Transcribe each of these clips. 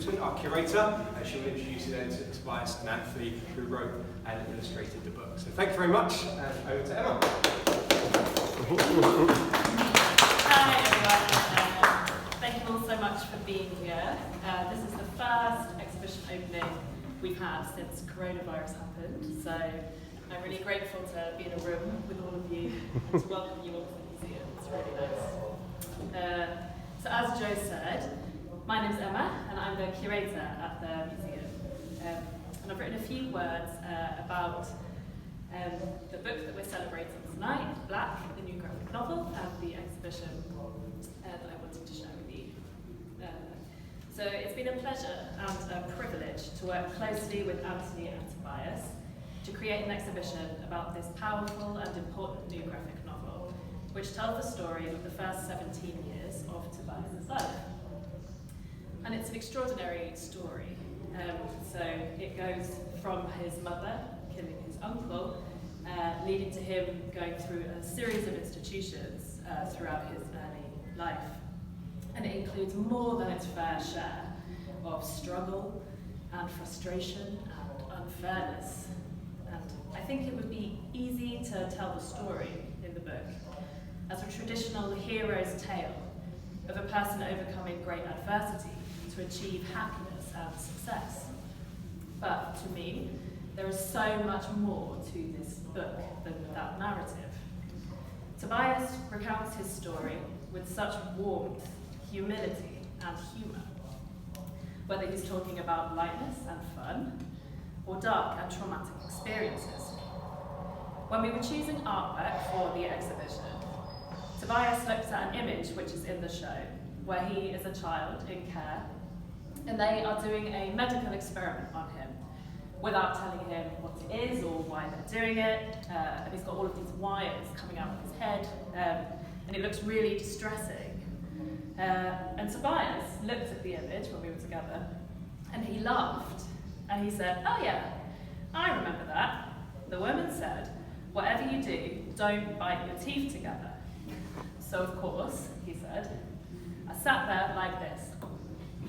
Stirling-Middleton, our curator, and she'll introduce you then to Tobias and Anthony, who wrote and illustrated the book. So thank you very much, and over to Emma. Hi everyone, thank you all so much for being here. This is the first exhibition opening we've had since coronavirus happened, so I'm really grateful to be in a room with all of you and to welcome you all to the museum. It's really nice. So as Joe said, my name's Emma and I'm the curator at the museum. And I've written a few words about the book that we're celebrating tonight, Black, the new graphic novel, and the exhibition that I wanted to share with you. So it's been a pleasure and a privilege to work closely with Anthony and Tobias to create an exhibition about this powerful and important new graphic novel, which tells the story of the first 17 years of Tobias' life. And it's an extraordinary story. So it goes from his mother killing his uncle, leading to him going through a series of institutions throughout his early life. And it includes more than its fair share of struggle and frustration and unfairness. And I think it would be easy to tell the story in the book as a traditional hero's tale of a person overcoming great adversity to achieve happiness and success. But to me, there is so much more to this book than that narrative. Tobias recounts his story with such warmth, humility, and humour. Whether he's talking about lightness and fun, or dark and traumatic experiences. When we were choosing artwork for the exhibition, Tobias looked at an image which is in the show, where he is a child in care, and they are doing a medical experiment on him, without telling him what it is or why they're doing it, and he's got all of these wires coming out of his head, and it looks really distressing. And Tobias looked at the image when we were together, and he laughed, and he said, "Oh yeah, I remember that. The woman said, whatever you do, don't bite your teeth together." So of course, he said, I sat there like this.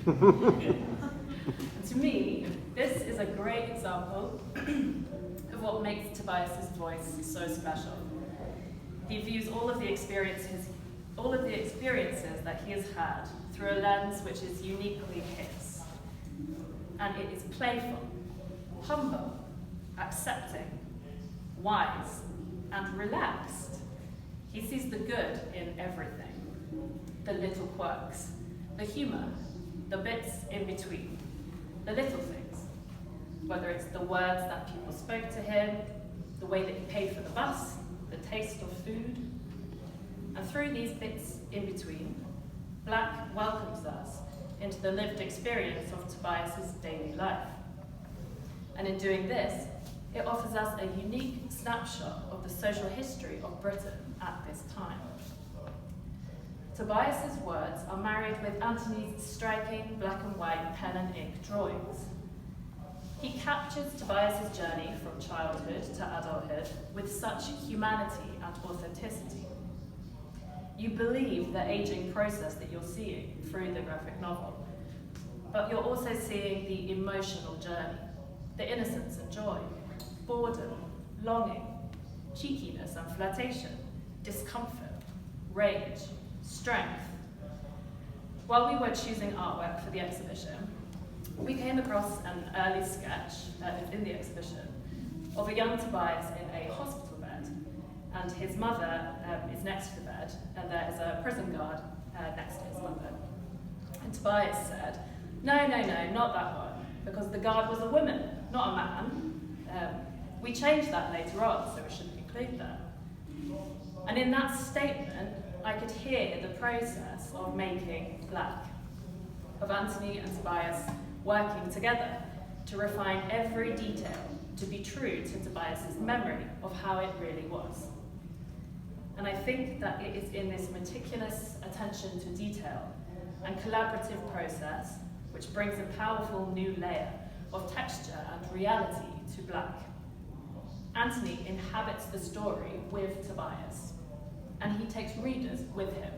And to me, this is a great example of what makes Tobias's voice so special. He views all of the experiences that he has had through a lens which is uniquely his. And it is playful, humble, accepting, wise, and relaxed. He sees the good in everything, the little quirks, the humour, the bits in between, the little things, whether it's the words that people spoke to him, the way that he paid for the bus, the taste of food. And through these bits in between, Black welcomes us into the lived experience of Tobias's daily life. And in doing this, it offers us a unique snapshot of the social history of Britain at this time. Tobias's words are married with Anthony's striking black and white pen and ink drawings. He captures Tobias's journey from childhood to adulthood with such humanity and authenticity. You believe the aging process that you're seeing through the graphic novel, but you're also seeing the emotional journey, the innocence and joy, boredom, longing, cheekiness and flirtation, discomfort, rage, strength. While we were choosing artwork for the exhibition, we came across an early sketch in the exhibition of a young Tobias in a hospital bed, and his mother is next to the bed, and there is a prison guard next to his mother. And Tobias said, no, not that one, because the guard was a woman, not a man. We changed that later on, so it shouldn't include that. And in that statement, I could hear the process of making Black, of Anthony and Tobias working together to refine every detail to be true to Tobias's memory of how it really was. And I think that it is in this meticulous attention to detail and collaborative process which brings a powerful new layer of texture and reality to Black. Anthony inhabits the story with Tobias, and he takes readers with him.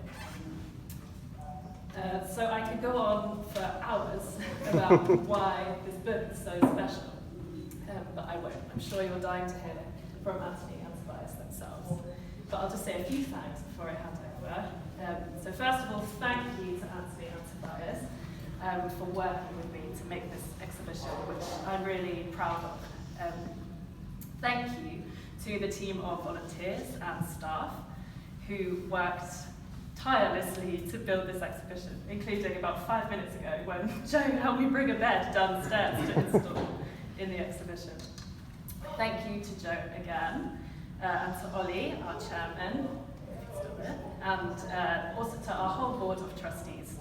So I could go on for hours about why this book is so special, but I won't. I'm sure you're dying to hear from Anthony and Tobias themselves. But I'll just say a few thanks before I hand over. So first of all, thank you to Anthony and Tobias for working with me to make this exhibition, which I'm really proud of. Thank you to the team of volunteers and staff who worked tirelessly to build this exhibition, including about 5 minutes ago when Joe helped me bring a bed downstairs to install in the exhibition. Thank you to Joe again, and to Ollie, our chairman, if he's still there, and also to our whole board of trustees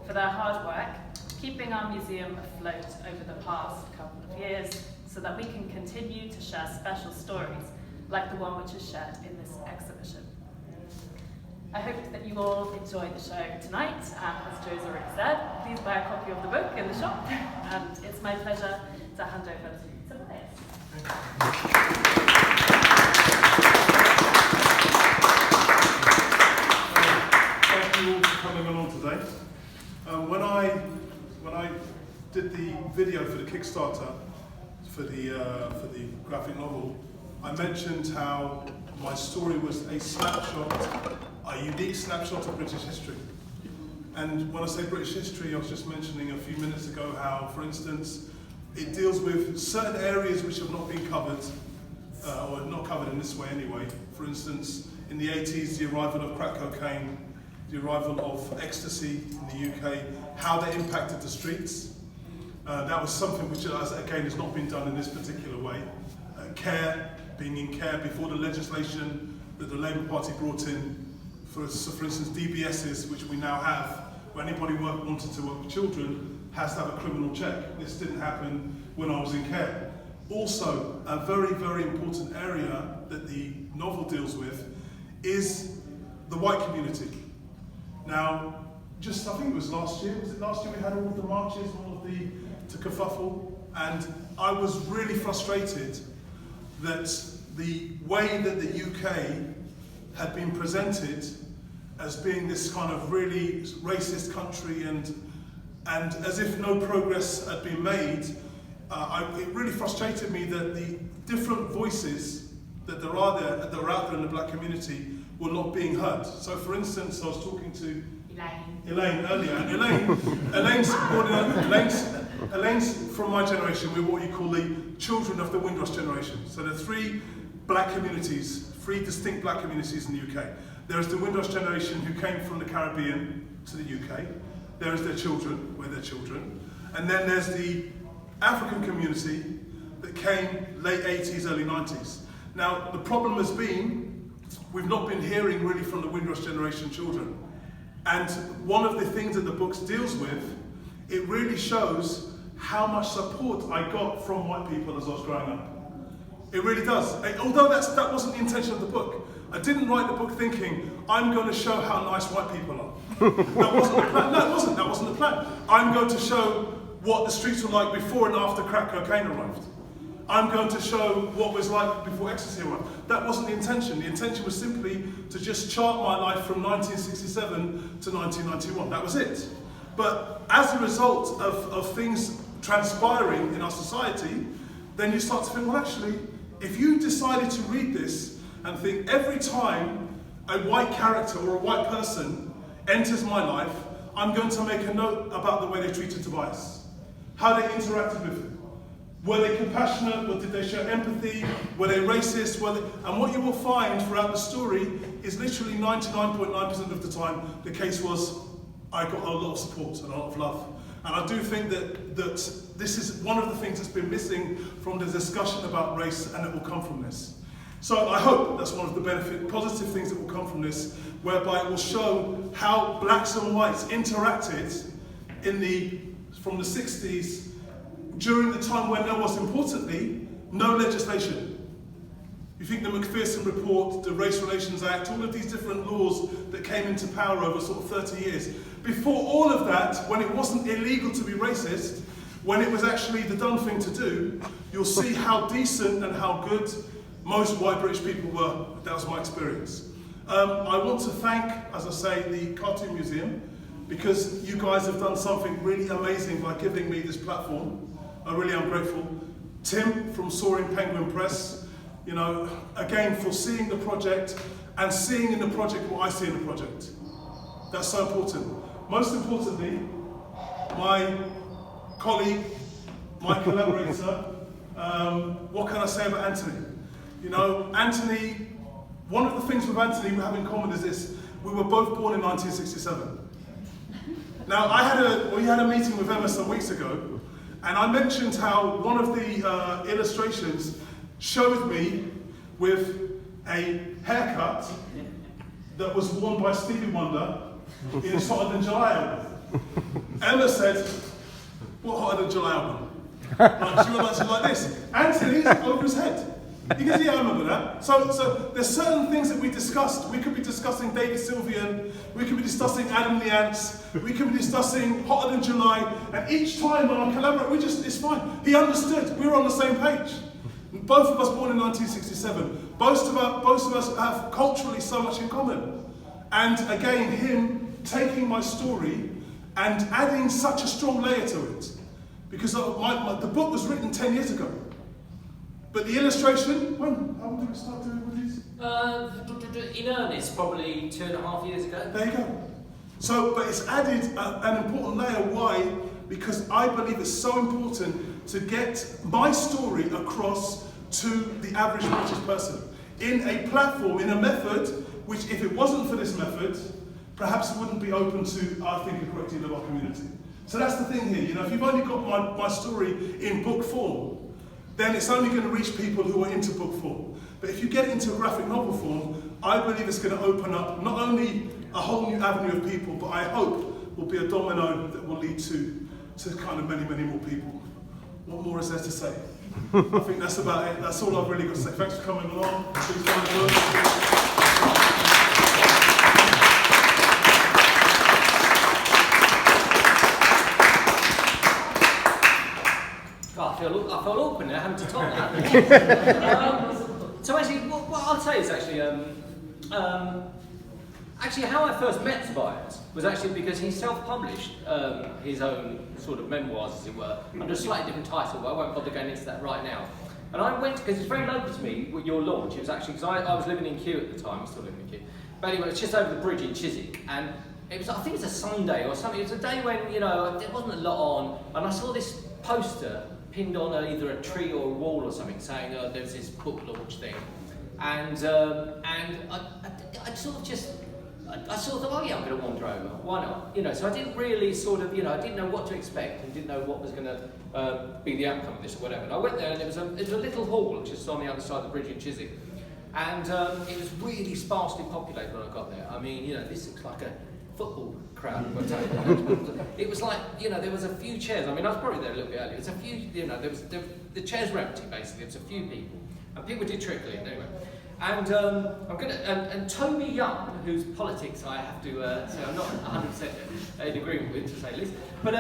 for their hard work, keeping our museum afloat over the past couple of years so that we can continue to share special stories like the one which is shared in this exhibition. I hope that you all enjoy the show tonight, and as Joe's already said, please buy a copy of the book in the shop, and it's my pleasure to hand over to Tobias. Thank you all for coming along today. When I did the video for the Kickstarter for the graphic novel, I mentioned how my story was a snapshot, a unique snapshot of British history. And when I say British history, I was just mentioning a few minutes ago how, for instance, it deals with certain areas which have not been covered, or not covered in this way anyway. For instance, in the 80s, the arrival of crack cocaine, the arrival of ecstasy in the UK, how that impacted the streets. That was something which, again, has not been done in this particular way. Care, being in care before the legislation that the Labour Party brought in, for instance, DBSs, which we now have, where anybody wanted to work with children has to have a criminal check. This didn't happen when I was in care. Also, a very, very important area that the novel deals with is the white community. Now, I think it was last year we had all of the marches, all of the kerfuffle, and I was really frustrated that the way that the UK had been presented as being this kind of really racist country and as if no progress had been made, it really frustrated me that the different voices that are out there in the black community were not being heard. So for instance, I was talking to Elaine earlier, and Elaine's from my generation. We're what you call the children of the Windrush generation. So there are three distinct black communities in the UK. There is the Windrush generation who came from the Caribbean to the UK. There is their children, and then there's the African community that came late 80s, early 90s. Now, the problem has been, we've not been hearing really from the Windrush generation children. And one of the things that the book deals with, it really shows how much support I got from white people as I was growing up. It really does. Although that wasn't the intention of the book. I didn't write the book thinking, I'm going to show how nice white people are. That wasn't the plan. No, it wasn't. That wasn't the plan. I'm going to show what the streets were like before and after crack cocaine arrived. I'm going to show what it was like before ecstasy arrived. That wasn't the intention. The intention was simply to just chart my life from 1967 to 1991. That was it. But as a result of things transpiring in our society, then you start to think, well, actually, if you decided to read this and think every time a white character or a white person enters my life, I'm going to make a note about the way they treated Tobias, how they interacted with him. Were they compassionate? Or did they show empathy? Were they racist? And what you will find throughout the story is literally 99.9% of the time, the case was, I got a lot of support and a lot of love. And I do think that this is one of the things that's been missing from the discussion about race, and it will come from this. So I hope that's one of the positive things that will come from this, whereby it will show how blacks and whites interacted from the 60s, during the time when there was, importantly, no legislation. You think the Macpherson Report, the Race Relations Act, all of these different laws that came into power over sort of 30 years. Before all of that, when it wasn't illegal to be racist, when it was actually the done thing to do, you'll see how decent and how good most white British people were. That was my experience. I want to thank, as I say, the Cartoon Museum because you guys have done something really amazing by giving me this platform. I really am grateful. Tim from Soaring Penguin Press, you know, again, for seeing the project and seeing in the project what I see in the project. That's so important. Most importantly, my colleague, my collaborator, what can I say about Anthony? You know, Anthony, one of the things with Anthony we have in common is this: we were both born in 1967. Now, we had a meeting with Emma some weeks ago, and I mentioned how one of the illustrations showed me with a haircut that was worn by Stevie Wonder in his Hotter Than July album. Emma said, "What Hotter Than July album?" Like, she was like this. Anthony's over his head. You can see, I remember that. So there's certain things that we discussed. We could be discussing David Sylvian, we could be discussing Adam the Ants, we could be discussing Hotter Than July, and each time when I collaborate, it's fine. He understood, we were on the same page. Both of us born in 1967. Both of us have culturally so much in common. And again, him taking my story and adding such a strong layer to it. Because the book was written 10 years ago. But the illustration, how did we start doing with these? In earnest, probably 2.5 years ago. There you go. So, but it's added an important layer. Why? Because I believe it's so important to get my story across to the average British person in a platform, in a method, which if it wasn't for this method, perhaps it wouldn't be open to, I think, a great deal of our community. So that's the thing here, you know, if you've only got my story in book form, then it's only going to reach people who are into book form. But if you get into a graphic novel form, I believe it's going to open up not only a whole new avenue of people, but I hope will be a domino that will lead to kind of many, many more people. What more is there to say? I think that's about it. That's all I've really got to say. Thanks for coming along. Please find the work. I feel awkward now having to talk that. So actually, what I'll say is actually how I first met Tobias was actually because he self-published his own sort of memoirs, as it were, under a slightly different title, but I won't bother going into that right now. And I went, because it's very local to me, with your launch. It was actually, because I was living in Kew at the time, I'm still living in Kew. But anyway, it's just over the bridge in Chiswick, and it was, I think it was a Sunday or something. It was a day when, you know, there wasn't a lot on, and I saw this poster pinned on either a tree or a wall or something, saying there's this book launch thing, and I sort of just, I sort of thought, oh yeah, I'm going to wander over. Why not? You know, so I didn't really sort of, you know, I didn't know what to expect and didn't know what was going to be the outcome of this or whatever. And I went there, and it was a little hall just on the other side of the bridge in Chiswick, and it was really sparsely populated when I got there. I mean, you know, this looks like a football crowd. It was like, you know, there was a few chairs. I mean, I was probably there a little bit earlier. There was a few, you know, the chairs were empty basically. There was a few people, and people did trickle in anyway. And and Toby Young, whose politics I have to say I'm not 100% in agreement with, to say the least. But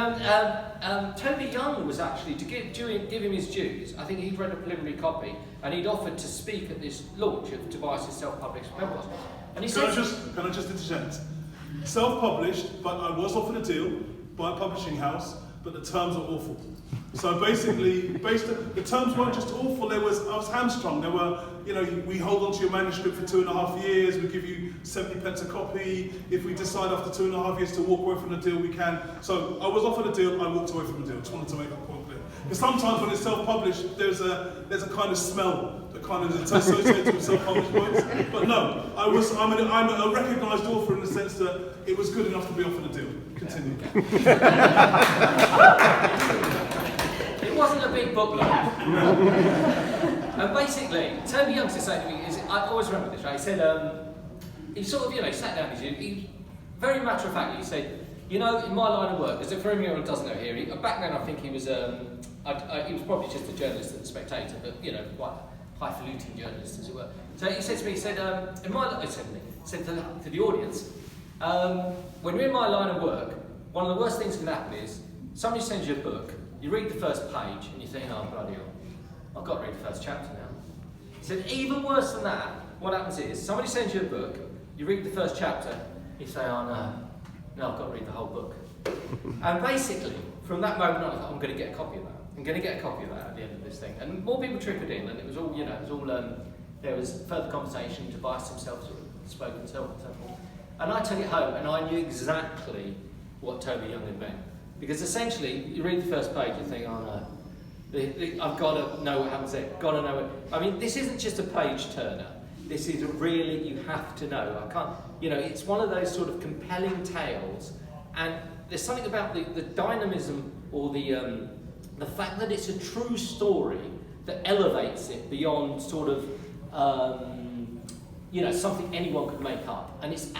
Toby Young was actually, to give him his dues, I think he'd read a preliminary copy, and he'd offered to speak at this launch of Tobias' self-published memoirs. And he said, Can I just interject? Self-published, but I was offered a deal by a publishing house, but the terms were awful. So basically, the terms weren't just awful, I was hamstrung. There were, you know, we hold on to your manuscript for 2.5 years, we give you 70 pence a copy. If we decide after 2.5 years to walk away from the deal, we can. So I was offered a deal, I walked away from the deal. Just wanted to make that point clear. Because sometimes when it's self-published, there's a kind of smell that kind of is associated with self-published works. But no, I'm a recognised author in the sense that it was good enough to be offered a deal. Continue. It wasn't a big book launch. And basically, Toby Young said something to me, I always remember this, right? He said, he sort of, you know, sat down, he very matter-of-factly, he said, you know, in my line of work, as for anyone who doesn't know here, back then I think he was probably just a journalist at The Spectator, but, you know, quite highfalutin journalist, as it were. So he said to me, he said, in my line, said to the audience, when you're in my line of work, one of the worst things that can happen is somebody sends you a book, you read the first page, and you think, oh, bloody hell, I've got to read the first chapter now. He said, even worse than that, what happens is, somebody sends you a book, you read the first chapter, you say, oh no, no, I've got to read the whole book. And basically, from that moment on, I thought, I'm going to get a copy of that. I'm going to get a copy of that at the end of this thing. And more people trickled in, and it was all, you know, it was all, there was further conversation, Tobias himself sort of spoke and so on and so forth. And I took it home, and I knew exactly what Toby Young had meant. Because essentially, you read the first page, you think, oh no, I've got to know what happens there, got to know it. I mean, this isn't just a page turner. This is really, you have to know. I can't, you know, it's one of those sort of compelling tales, and there's something about the dynamism or the fact that it's a true story that elevates it beyond sort of, you know, something anyone could make up. And it's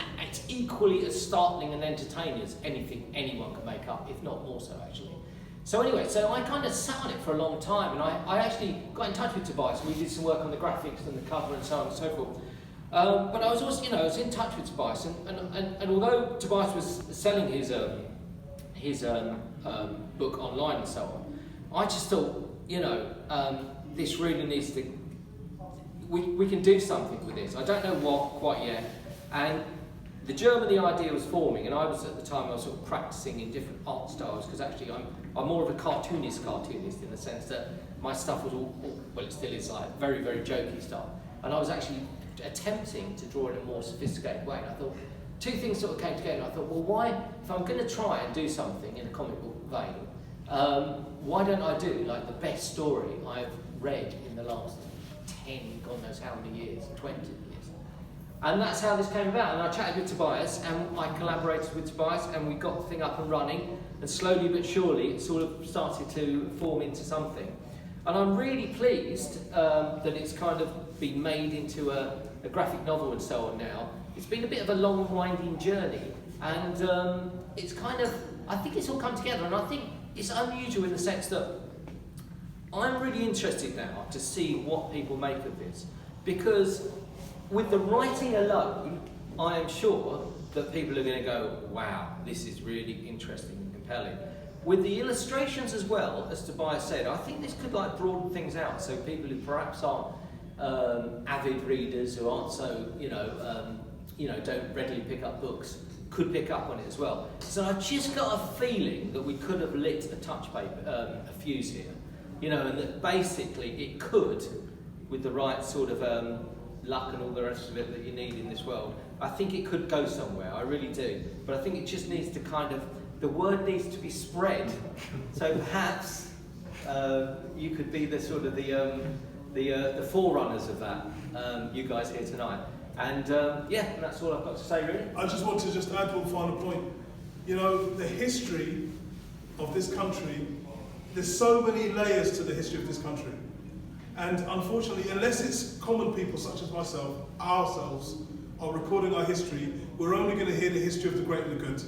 equally as startling and entertaining as anything anyone could make up, if not more so, actually. So anyway, so I kind of sat on it for a long time, and I actually got in touch with Tobias, and we did some work on the graphics and the cover and so on and so forth. But I was also, you know, I was in touch with Tobias, and although Tobias was selling his book online and so on, I just thought, you know, this really needs to, we can do something with this. I don't know what quite yet. And the German, the idea was forming, and I was at the time, I was sort of practicing in different art styles, because actually I'm more of a cartoonist in the sense that my stuff was all, well, it still is like very, very jokey stuff. And I was actually attempting to draw in a more sophisticated way. And I thought, two things sort of came together, and I thought, well, why, if I'm going to try and do something in a comic book vein, why don't I do like the best story I've read in the last 10, God knows how many years, 20 years. And that's how this came about. And I chatted with Tobias, and I collaborated with Tobias, and we got the thing up and running, and slowly but surely it sort of started to form into something. And I'm really pleased that it's kind of been made into a graphic novel and so on now. It's been a bit of a long, winding journey, and it's kind of, I think it's all come together, and I think it's unusual in the sense that I'm really interested now to see what people make of this, because with the writing alone, I am sure that people are going to go, wow, this is really interesting and compelling. With the illustrations as well, as Tobias said, I think this could like broaden things out, so people who perhaps aren't avid readers, who aren't so, you know, don't readily pick up books, could pick up on it as well. So I've just got a feeling that we could have lit a fuse here, you know, and that basically it could, with the right sort of luck and all the rest of it that you need in this world, I think it could go somewhere, I really do. But I think it just needs to kind of, the word needs to be spread. So perhaps you could be the sort of the forerunners of that, you guys here tonight. And yeah, that's all I've got to say really. I just want to just add one final point. You know, the history of this country, there's so many layers to the history of this country. And unfortunately, unless it's common people such as myself, ourselves, are recording our history, we're only going to hear the history of the great and the good.